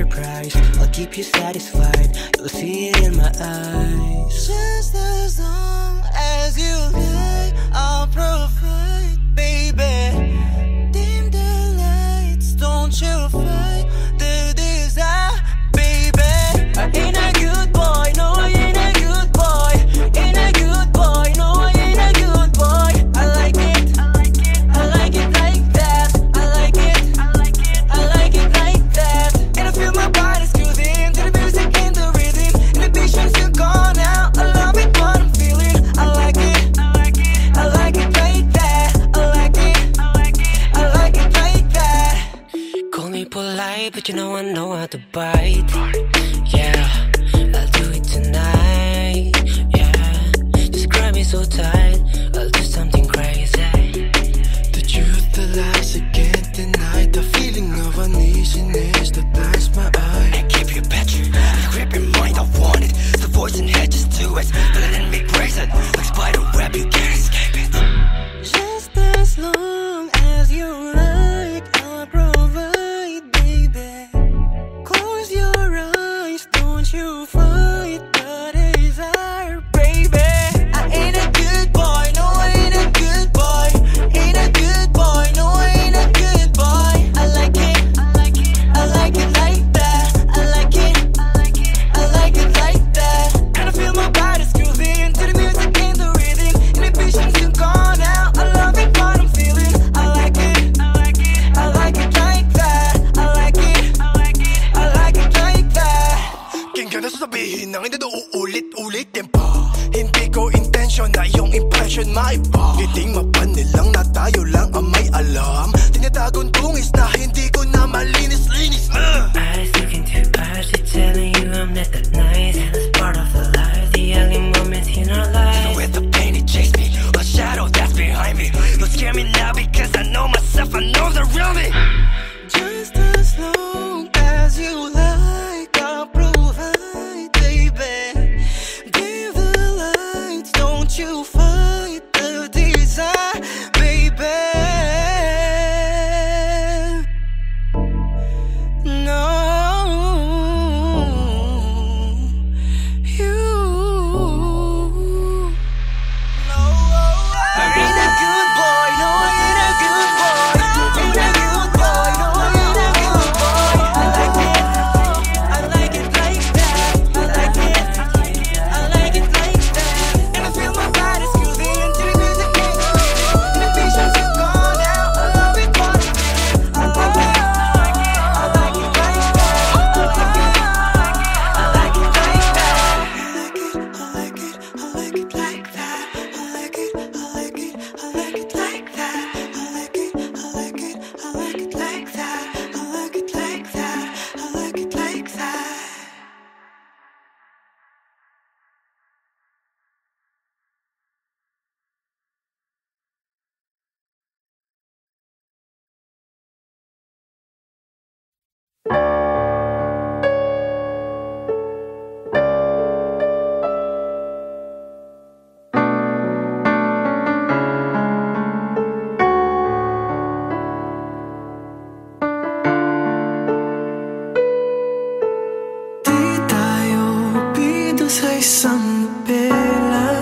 surprised. I'll keep you satisfied, you'll see it in my eyes. Just as long as you like, I'll provide, baby. Dim the lights, don't you fight the desire, baby. I ain't a good boy, no I ain't a good boy. Ain't a good boy, no I ain't a good boy. I like it, I like it, I like it like that. I like it, I like it, I like it like that. And I feel my body's grooving to the music and the rhythm. Inhibitions still gone now. I love it what I'm feeling. I like it, I like it, I like it like that. I like it, I like it, I like it like that. Call me polite, but you know I know how to bite. Yeah, I'll do it tonight. Yeah, just grab me so tight, I'll do something crazy. The truth, the lies, I can't deny. The feeling of uneasiness that blinds my eye. I keep you better, I grip your mind, I want it. The voice in head, just do it. Letting me brace it, like spider web, you can't escape it. Just as long as you like, I'll provide, baby. Close your eyes, don't you fight the desire, baby. I ain't a good boy, no I ain't a good boy. Ain't a good boy, no I ain't a good boy. I like it, I like it, I like it like that. I like it, I like it, I like it like that. And I feel my body's grooving to the music and the rhythm. Inhibitions you gone out. I love it what I'm feeling. I like it, I like it, I like it like that. I like it, I like it, I like it like that. Kinggan na sasabihin nang hindi uulit-ulitin pa. Hindi ko intention na yung impression maiba. Kiting mapanilang na tayo lang ang may alam. Tinatagong tungis na hindi ko na malinis-linis. Eyes looking too past, they're telling you I'm not that nice. And it's part of the life, the early moments in our lives. With the pain it chased me, a shadow that's behind me. Don't scare me now because I know myself, I know the real me. Just as long as you like, I'll provide, baby. Give the lights, don't you fight the desire, baby. No, you. No, I ain't a good boy, no I ain't a good boy. Ain't a good boy, no I ain't a good boy. I like it, I like it like that. I like it, I like it like that. And I feel my body's grooving to the music and the rhythm. Inhibitions are gone now. I love it what I'm feeling. I like it, I like it like that. I like it, I like it like that. I like it, I like it, I like it like that. I like it, I like it, I like it like that. I like it, I like it, I like it like that. I like it like that. I like it like that. Di tayo pido sa isang pela.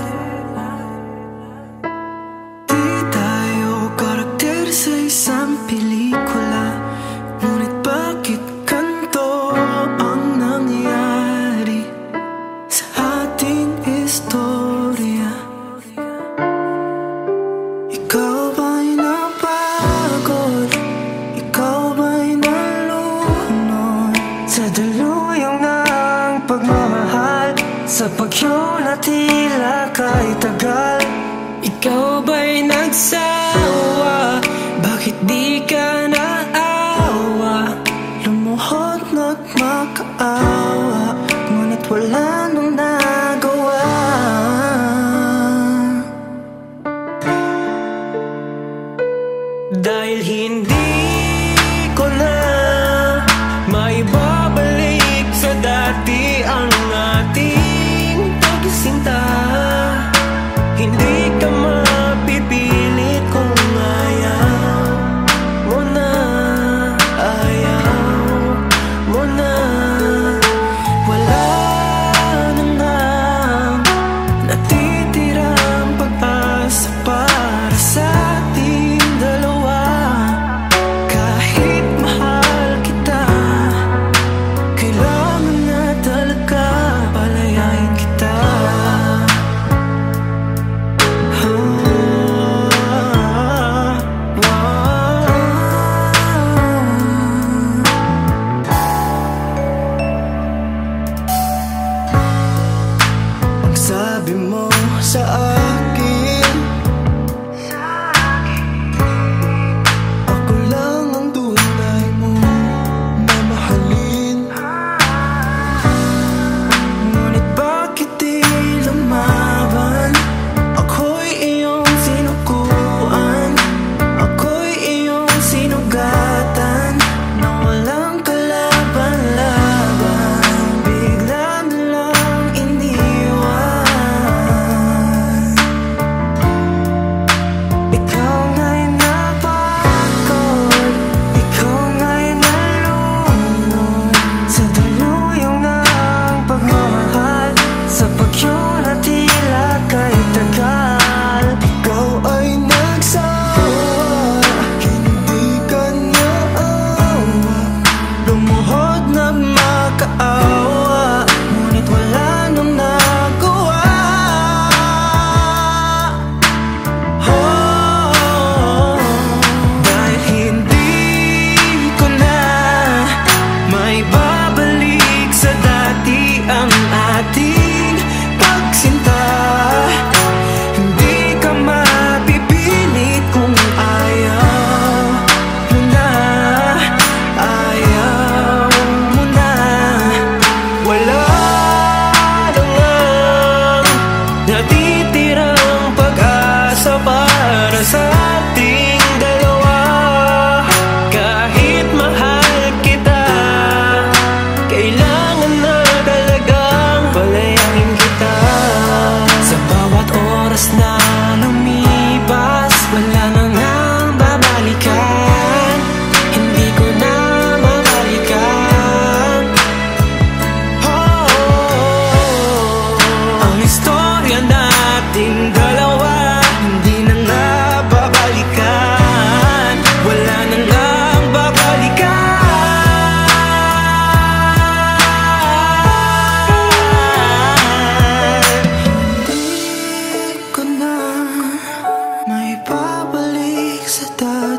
Di tayo karakter sa isang pelikula. Ngunit bakit ganito ang nangyari sa ating istorya? Ikaw ba'y napagod? Ikaw ba'y nalunod sa daluyong ng pagmamahal? Sa pagyo na tila kay tagal. Ikaw ba'y nagsawa? Bakit di ka naawa? Lumuhod na't makaawa, ngunit wala nang nagawa. Dahil hindi ko na maibabalik sa dati ang ating pagsinta. Hindi ka mapipilit kung ayaw mo na, ayaw mo na.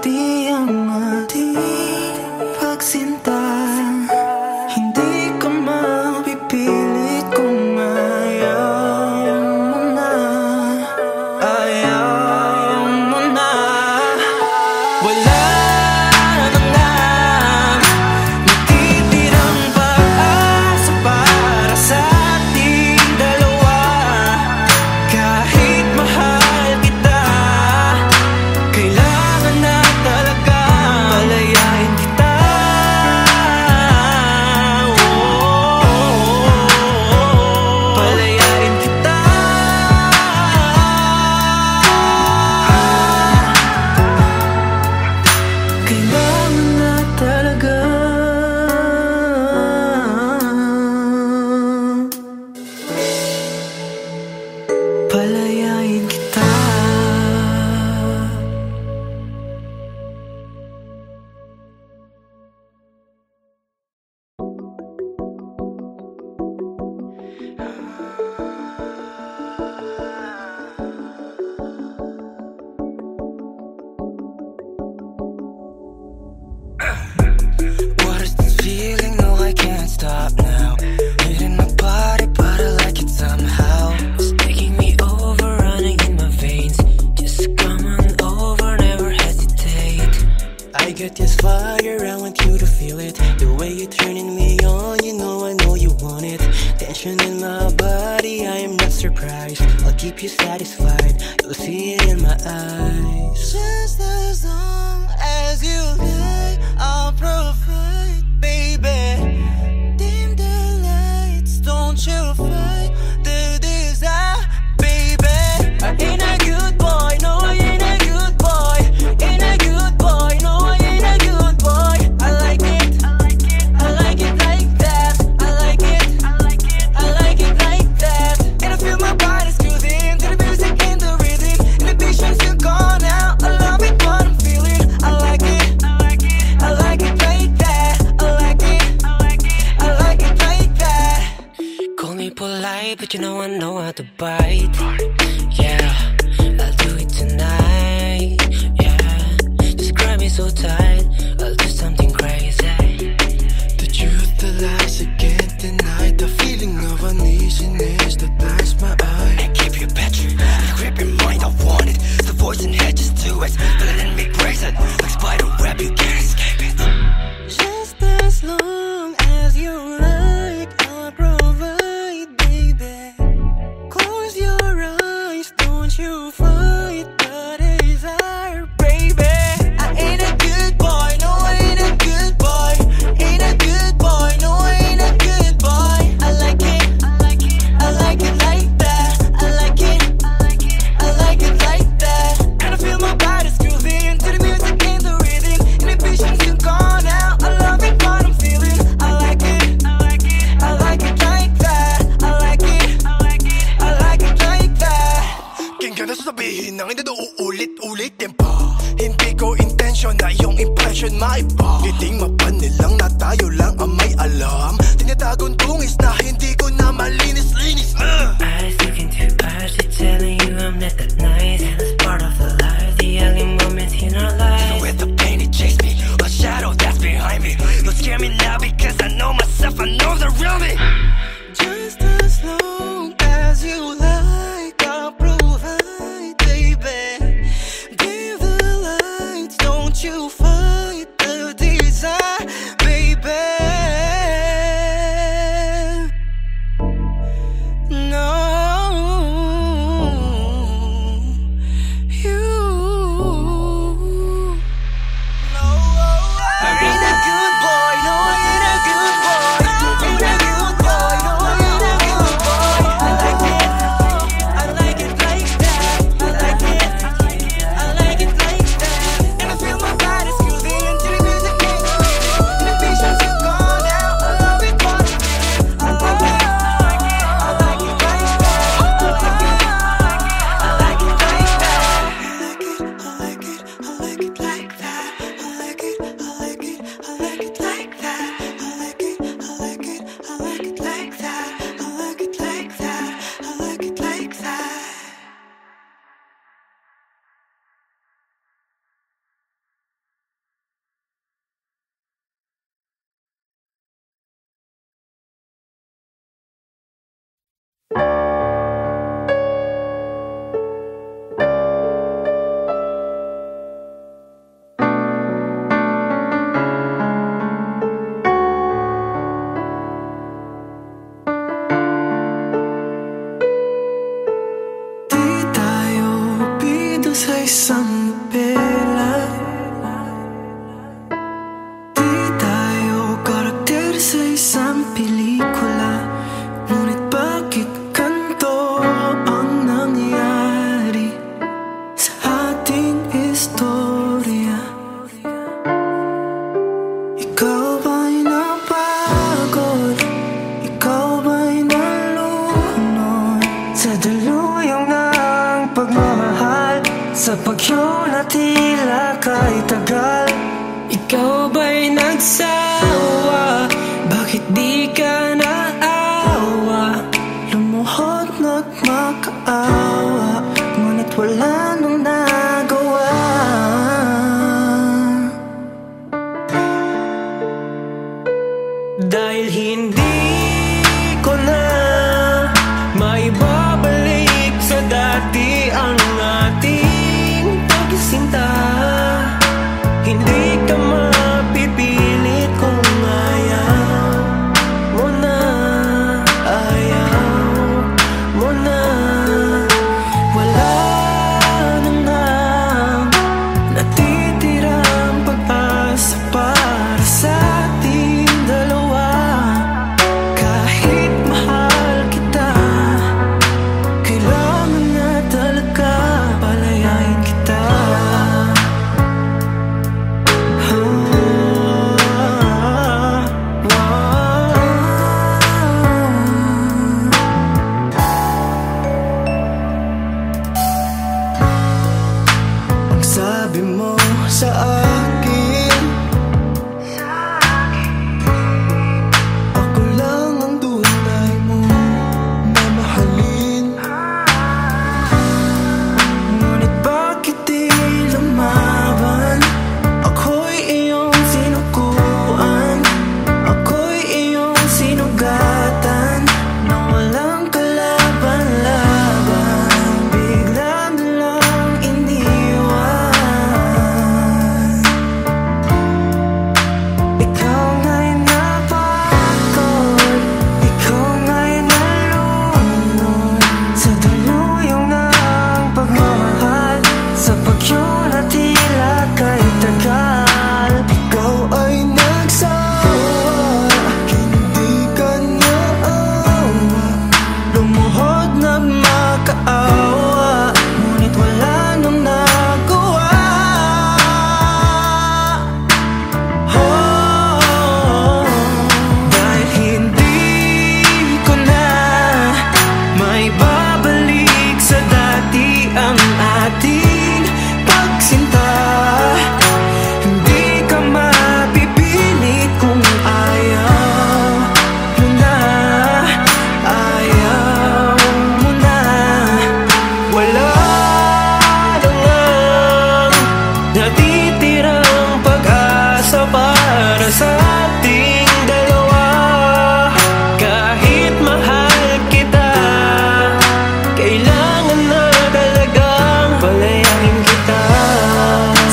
di ang ating pagsinta. Hindi ka mapipilit kung ayaw mo na. Ayaw mo na. Wala na lang natitirang pag-asa para sa ating dalawa. Kahit mahal kita, kailangan na talaga palayain kita. Palayain kita. Kailangan na talaga. Palayain kita. What is this feeling? No, I can't stop now. Hitting my body, but I like it somehow. It's taking me over, running in my veins. Just come on over, never hesitate. I got this fire, I want you to feel it. The way you're turning me on, you know I know you want it. Tension in my body, I am not surprised. I'll keep you satisfied, you'll see it in my eyes. Just as long as you like, I'll provide, baby. Dim the lights, don't you fight the desire, baby. I ain't a good boy, no, I ain't a good boy. Ain't a good boy, no, I ain't a good boy. I like it, I like it like that. I like it, I like it like that. And I feel my body's grooving to the music and the rhythm. Inhibitions are gone now. I love it what I'm feeling. I like it, I like it like that. I like it, I like it like that. Call me polite, but you know I know how to bite. Yeah, I'll do it tonight. Yeah, just grab me so tight. I'll do something crazy. The truth, the lies, I can't deny. The feeling of uneasiness that blinds my eye. And keep your picture, and grip your mind, I want it. The voice in head just do it. Feel it in me, brace it. Like spider web, you can't escape it. Just as long as you like, I'll provide, baby. Close your eyes, don't you fight the desire, baby. I ain't a good boy, no, I ain't a good boy. Ain't a good boy, no, I ain't a good boy. I like it, I like it like that. I like it, I like it like that. And I feel my body's grooving to the music and the rhythm. Inhibitions are gone now. I love it what I'm feeling. I like it, I like it like that. I like it, I like it like that. King ka na sasabihin ng hindi uulit-ulitin pa. Hindi ko intention na yung impression maiba. Ngiting mapanilang na tayo lang ang may alam. Tinatagong tungis na hindi ko na malinis-linis. I was thinking too fast, telling you I'm not that nice. That's part of the life, the early moments in our So lives. with the pain it chased me, a shadow that's behind me. Don't scare me now because I know myself, I know the real me. Just as long as you like, I'll provide, baby. Give the lights, don't you fight the desire, baby. No, you. No, I ain't a good boy, no, I ain't a good boy. Ain't a good boy, no, I ain't a good boy. I like it like that. I like it like that. And I feel my body's grooving Sa pagyo na tila kay tagal. Ikaw ba'y nagsawa? Bakit di ka naawa? Lumuhod nagmakaawa, ngunit wala nang nagawa. Dahil hindi ko na maibabalik sa dati ang ating pagsinta. Hindi ka mapipilit kung ayaw mo na, ayaw mo na. Wala na nga natitirang pag-asa para sa ating dalawa. Kahit mahal kita, kailangan na talaga palayain kita. Ang sabi mo sa akin, ako lang ang tunay mo mamahalin. Ngunit bakit di lumaban? Ako'y iyong sinukuan, ako'y iyong sinugatan, na walang kalaban-laban, bigla na lang iniwan. Ikaw nga'y napagod, ikaw nga'y nalunod sa daluyong ng pagmamahal. Sa pagyo na tila kay tagal. Ikaw ay nagsawa, hindi ka naawa. Lumuhod nagmakaawa, ngunit wala nang nagawa. Dahil hindi ko na maibabalik sa dati ang ating pagsinta. Hindi ka mapipilit kung ayaw mo na, ayaw mo na. Wala na ngang natitirang pag-asa para sa ating dalawa. Kahit mahal kita, kailangan na talagang palayain kita.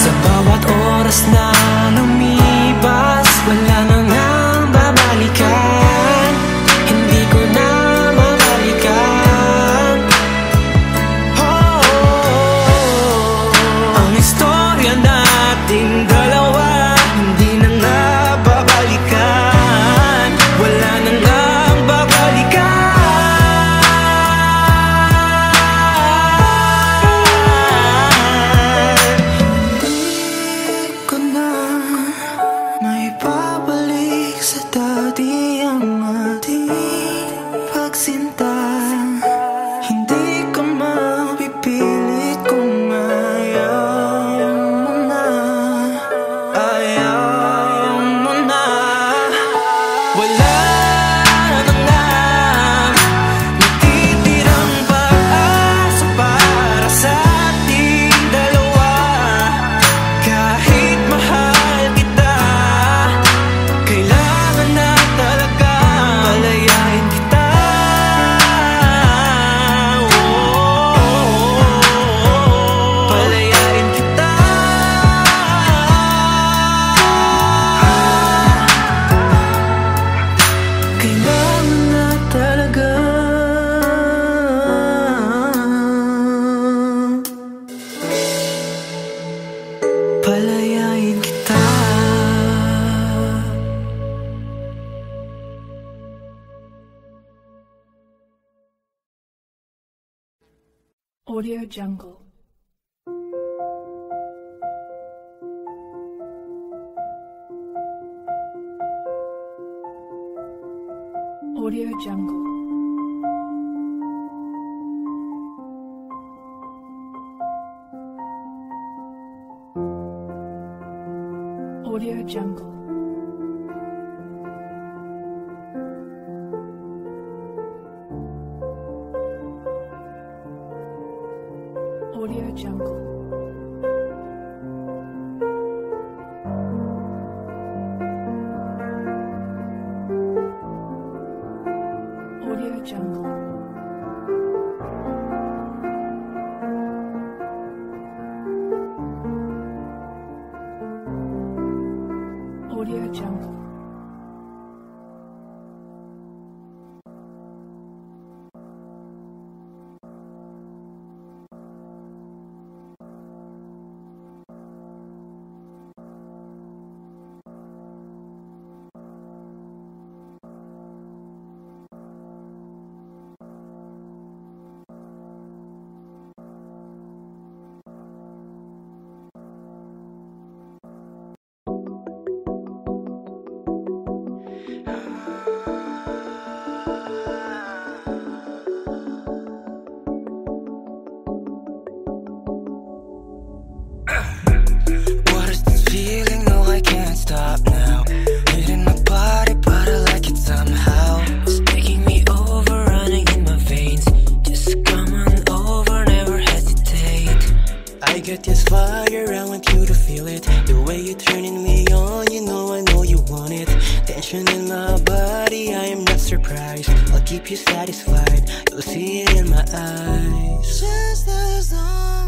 Sa bawat oras na lumipas, wala na ngang babalikan. Hindi ko na mabalikan. Ang istorya nating dalawa, hindi na nga babalikan. Wala na ngang babalikan. Hindi ko na maibabalik sa dati ang ating pagsinta. Hindi ka mapipilit kung ayaw mo na, ayaw mo na. Wala na nga natitirang pag-asa para sa ating dalawa. Kahit mahal kita, kailangan na talaga palayain kita. Palayain kita. Kailangan na talaga palayain kita. Audio Jungle. Audio Jungle. Audio Jungle. Audio Jungle. Audio Jungle. Audio Jungle. What is this feeling? No, I can't stop now. Hitting my body, but I like it somehow. It's taking me over, running in my veins. Just come on over, never hesitate. I got this fire, I want you to feel it. The way you're turning me on, you know I know you want it. Tension in my body, I am not surprised. I'll keep you satisfied, you'll see it in my eyes. Just as long